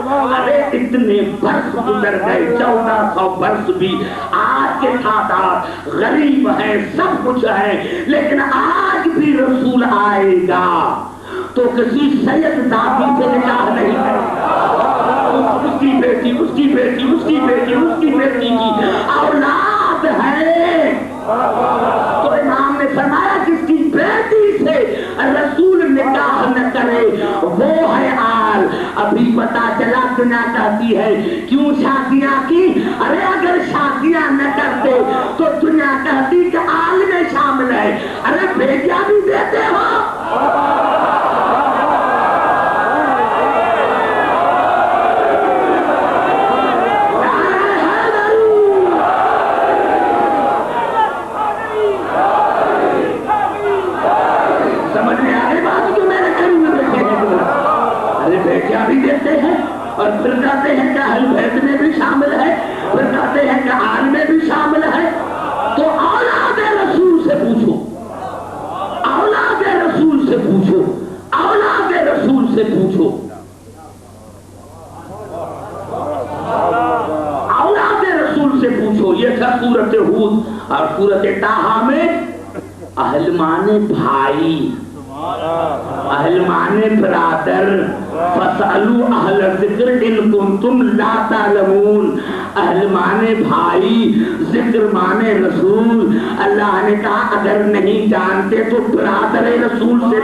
ارے اتنے برس گزر گئے، 1400 برس بھی، آج کے تعداد غریب ہیں، سب کچھ ہے، لیکن آج بھی رسول آئے گا تو کسی سید دادی سے نکاح نہیں کرے گا، اس کی بیٹی، اس کی بیٹی، اس کی بیٹی، اس کی بیٹی کی اولاد ہے تو امام نے فرمایا جس کی بیٹی سے رسول نکاح نہ کرے وہ ہے آل۔ ابھی پتا چلا دنیا کہتی ہے کیوں شادیاں کی؟ ارے اگر شادیاں نہ کرتے تو دنیا کہتی کہ آل میں شامل ہے، ارے بیٹیاں بھی دیتے ہو۔ بھی دیتے ہیں اور پھر کہتے ہیں کہ اہل بیت میں بھی شامل ہے، پھر کہتے ہیں کہ آل میں بھی شامل ہے۔ تو اولاد رسول سے پوچھو، اولاد رسول سے پوچھو، اولاد رسول سے پوچھو، اولاد رسول سے پوچھو۔ یہ تھا سورۃ ہود اور سورۃ طٰہٰ میں اہل مانے بھائی، اہل مانے برادر، فَاسْأَلُوا أَهْلَ الذِّكْرِ إِن كُنتُمْ لَا تَعْلَمُونَ۔ اہل مانے بھائی، ذکر مانے رسول۔ اللہ نے کہا اگر نہیں جانتے تو برادر رسول سے،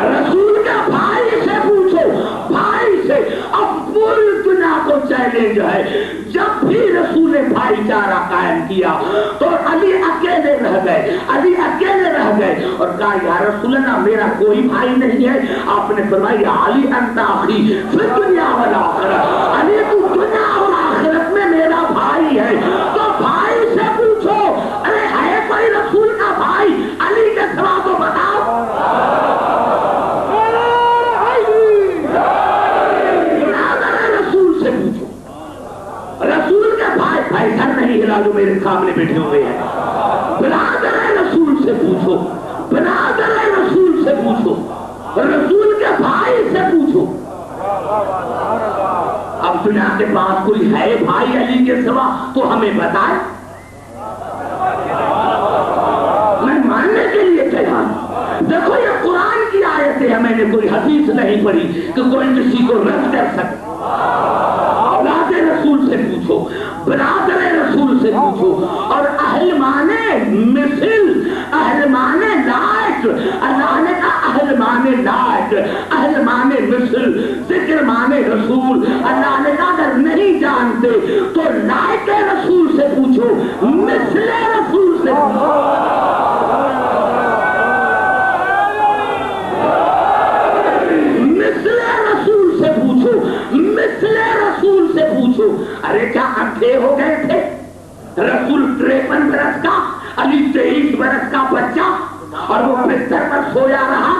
رسول کا بھائی سے پوچھو، بھائی سے۔ اب پوری دنیا کو چیلنج ہے، جب بھی رسول بھائی چارہ قائم کیا تو علی اکیلے رہ گئے، علی اکیلے رہ گئے اور کہا یا رسول اللہ میرا کوئی بھائی نہیں ہے۔ آپ نے فرمایا علی انت اخی فی الدنیا والآخرہ، علی تو دنیا اور آخرت میں میرا بھائی ہے۔ تو بھائی سے پوچھو، ارے ہے کوئی رسول کا بھائی علی کے سوا تو بتاؤ۔ رسول کے بھائی، بھائی سر نہیں ہلا جو میرے سامنے بیٹھے ہوئے ہیں، برادر رسول سے پوچھو، برادر رسول سے پوچھو، رسول کے بھائی سے پوچھو۔ اب دنیا کے پاس کوئی ہے بھائی علی کے سوا تو ہمیں بتائے، میں ماننے کے لیے تیار ہوں۔ دیکھو یہ قرآن کی آیتیں ہیں، میں نے کوئی حدیث نہیں پڑھی کہ کوئی کسی کو رد کر سکے۔ اولاد رسول سے پوچھو، برادر رسول سے پوچھو، اور اہل مانے مثل، اہل مانے لائق۔ اللہ نے کہا اہل مانے لائق، اہل مانے مثل، ذکر مانے رسول۔ اللہ نے کہا اگر نہیں جانتے تو لائق رسول سے پوچھو، مثل رسول سے پوچھو۔ مثل رسول سے پوچھو، مثل رسول سے پوچھو۔ ارے کیا اندھے ہو گئے تھے؟ رسول 53 برس کا، علی 23 برس کا بچہ، اور وہ بستر پر سویا رہا۔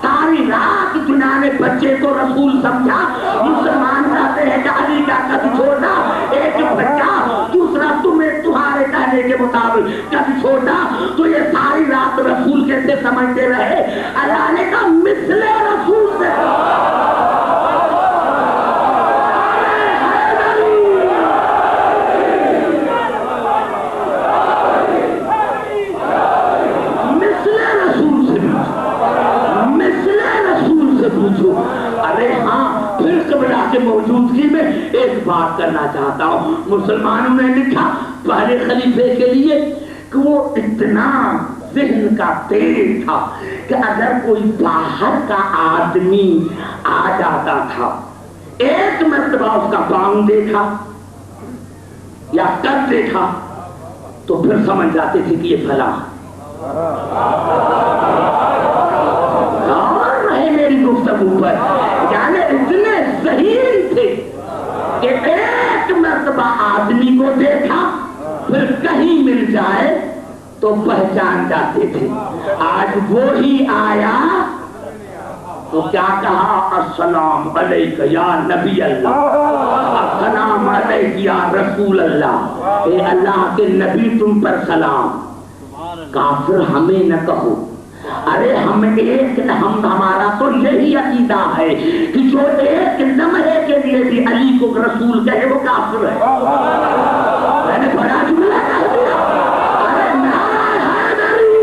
ساری رات دنیا نے بچے کو رسول سمجھا۔ مسلمان کہتے ہیں کہ علی کا قد چھوٹا، ایک بچہ، دوسرا تمہیں تمہارے کہنے کے مطابق قد چھوٹا، تو یہ ساری رات رسول کیسے سمجھتے رہے؟ اللہ نے کہا مثل رسول سے۔ ارے ہاں، پھر قبلہ کی موجودگی میں ایک بات کرنا چاہتا ہوں۔ مسلمانوں نے لکھا پہلے خلیفے کے لیے کہ وہ اتنا ذہن کا تیز تھا کہ اگر کوئی باہر کا آدمی آ جاتا تھا، ایک مرتبہ اس کا پاؤں دیکھا یا قد دیکھا تو پھر سمجھ جاتے تھے کہ یہ فلاں۔ اور رہے میری گفتگو پر، یعنی اتنے ذہین تھے کہ ایک مرتبہ آدمی کو دیکھا پھر کہیں مل جائے تو پہچان جاتے تھے۔ آج وہی آیا تو کیا کہا؟ السلام علیکہ یا نبی اللہ، السلام علیکہ یا رسول اللہ، اے اللہ کے نبی تم پر سلام۔ کافر ہمیں نہ کہو، ارے ہم ایک، ہمارا تو یہی عقیدہ ہے کہ جو ایک لمحے لیے بھی علی کو رسول کہے وہ کافر ہے. میں نے بڑا جملہ کہہ دیا. ارے نعرہ حیدری،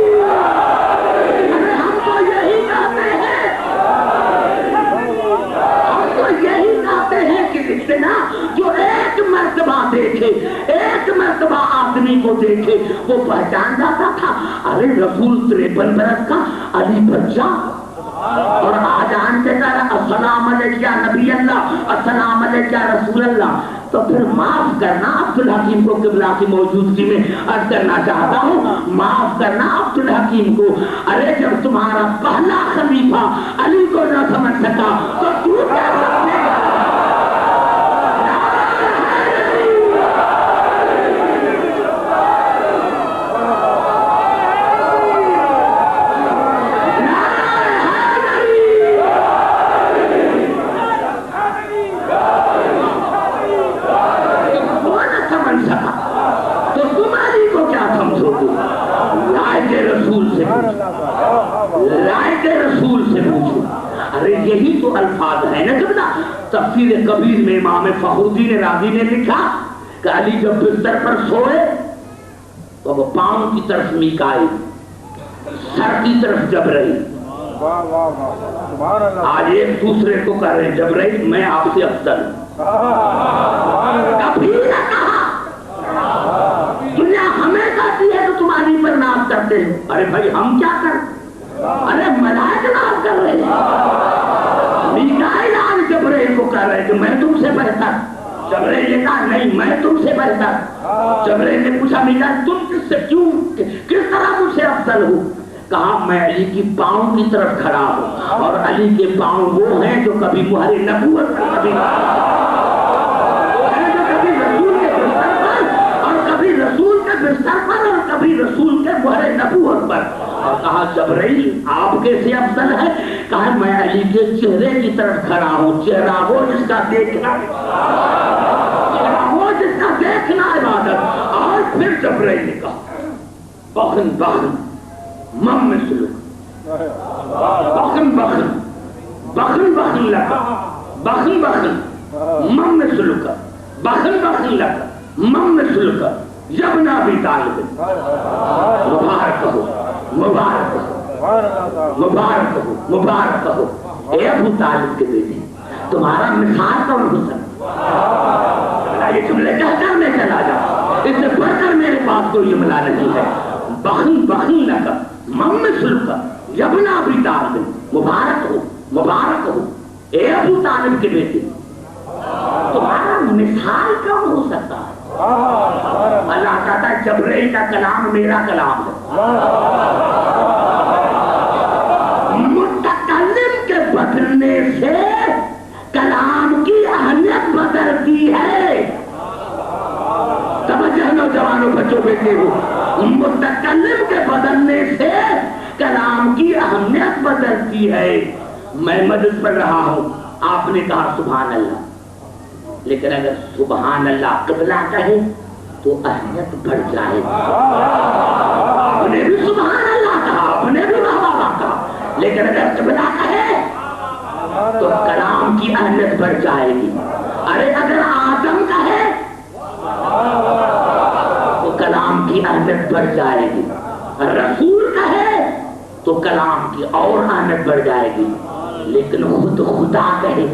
ارے ہم تو یہی کہتے ہیں، ہم تو یہی کہتے ہیں کہ اتنا جو ایک مرتبہ دیکھے، ایک مرتبہ آدمی کو دیکھے وہ پہچان جاتا تھا. ارے رسول 53 برس کا، علی بچہ، اور آج آن کے کہا السلام علیکم یا نبی اللہ، السلام علیکم یا رسول اللہ. تو پھر معاف کرنا عبدالحکیم کو قبلہ کی موجودگی میں عرض کرنا چاہتا ہوں، معاف کرنا عبدالحکیم کو. ارے جب تمہارا پہلا خلیفہ علی کو نہ سمجھ سکا تو تو کیا سمجھے گا؟ یہی تو الفاظ ہے نا. جب نا تفسیر کبیر میں امام فخر الدین رازی نے لکھا کہ علی جب بستر پر سوئے تو وہ پاؤں کی طرف میکائیل، سر کی طرف جبرائیل. آج ایک دوسرے کو کہہ رہے ہیں جبرائیل میں آپ سے افضل ہوں. کبھی نہ کہا. دنیا ہمیں کہتی ہے کہ تم علی پر ناز کرتے ہیں. ارے بھائی ہم کیا کریں؟ ارے ملائک ناز کر رہے ہیں. میکائیل آج جبرائیل کو کہہ رہے ہیں کہ میں تم سے بہتر. جبرائیل نے کہا نہیں میں تم سے بہتر. جبرائیل نے پوچھا میکائیل تم کس سے کیوں کس طرح مجھ سے افضل ہو؟ کہا میں علی کی پاؤں کی طرف کھڑا ہوں اور علی کے پاؤں وہ ہیں جو کبھی مہر نبوت پر کبھی رسول کے بستر پر اور کبھی رسول کے بستر پر اور کبھی رسول کے مہر نبوت پر. اور کہا جبرائیل آپ کیسے افضل ہے؟ کہا میں علی کے چہرے کی طرف کھڑا ہوں. چہرہ وہ جس کا دیکھنا، چہرہ وہ جس کا دیکھنا عبادت. اور پھر جبرائیل نے کہا بخن بخن مم میں سلوک، بخن بخن بخن بخن لگا، بخن بخن مم میں سلوک، بخن بخن لگا مم میں سلوک یبنا بھی طالب. مبارک ہو مبارک ہو مبارک ہو مبارک ہو اے ابو طالب کے بیٹے، تمہارا مثال کون حسن. یہ جملے کہہ کر میں چلا جاؤں، اس سے بڑھ کر میرے پاس کوئی جملہ نہیں ہے. بخن بخن لگا مم سلکا یبنا بھی طالب، مبارک ہو اے ابو طالب کے بیٹے، تمہارا مثال کون ہو سکتا ہے؟ اللہ کہتا ہے جبرائیل کا کلام میرا کلام ہے. متکلم کے بدلنے سے کلام کی اہمیت بدلتی ہے. توجہ نوجوانوں بچوں بیٹے ہو، متکلم کے بدلنے سے کلام کی اہمیت بدلتی ہے. میں مجلس پڑھ رہا ہوں، آپ نے کہا سبحان اللہ، لیکن اگر سبحان اللہ قبلہ کہے تو اہمیت بڑھ جائے. آپ نے بھی سبحان اللہ کہا، آپ نے بھی واہ واہ کہا، لیکن اگر قبلہ کہے تو کلام کی اہمیت بڑھ جائے گی. ارے اگر آدم کہے تو کلام کی اہمیت بڑھ جائے گی. رسول کہے تو کلام کی اور اہمیت بڑھ جائے گی. لیکن خود خدا کہے،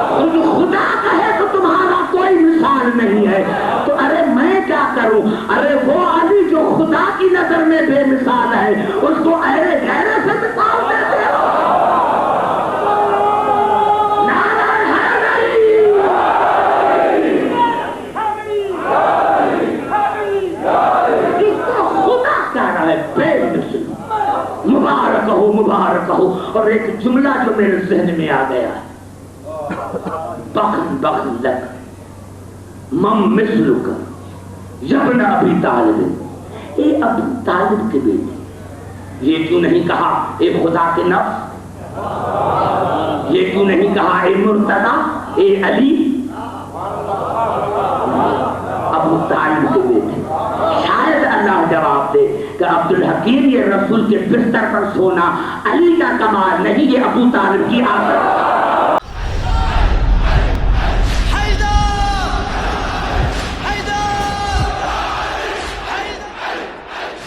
خود خدا کہے تو تمہارا کوئی مثال نہیں ہے. تو ارے میں کیا کروں؟ ارے وہ علی جو خدا کی نظر میں بے مثال ہے اس کو اہل غیرے سے مثال دیتے ہو. مبارک ہو مبارک ہو. اور ایک جملہ جو میرے ذہن میں آ گیا ہے، بخن بخن لک مم مثلک یبن ابی طالب، اے ابو طالب کے بیٹے. یہ کیوں نہیں کہا اے خدا کے نفس؟ یہ کیوں نہیں کہا اے مرتضی، اے علی؟ ابو طالب کے بیٹے. شاید اللہ جواب دے کہ عبدالحکیم یہ رسول کے بستر پر سونا علی کا کمال نہیں، یہ ابو طالب کی عادت.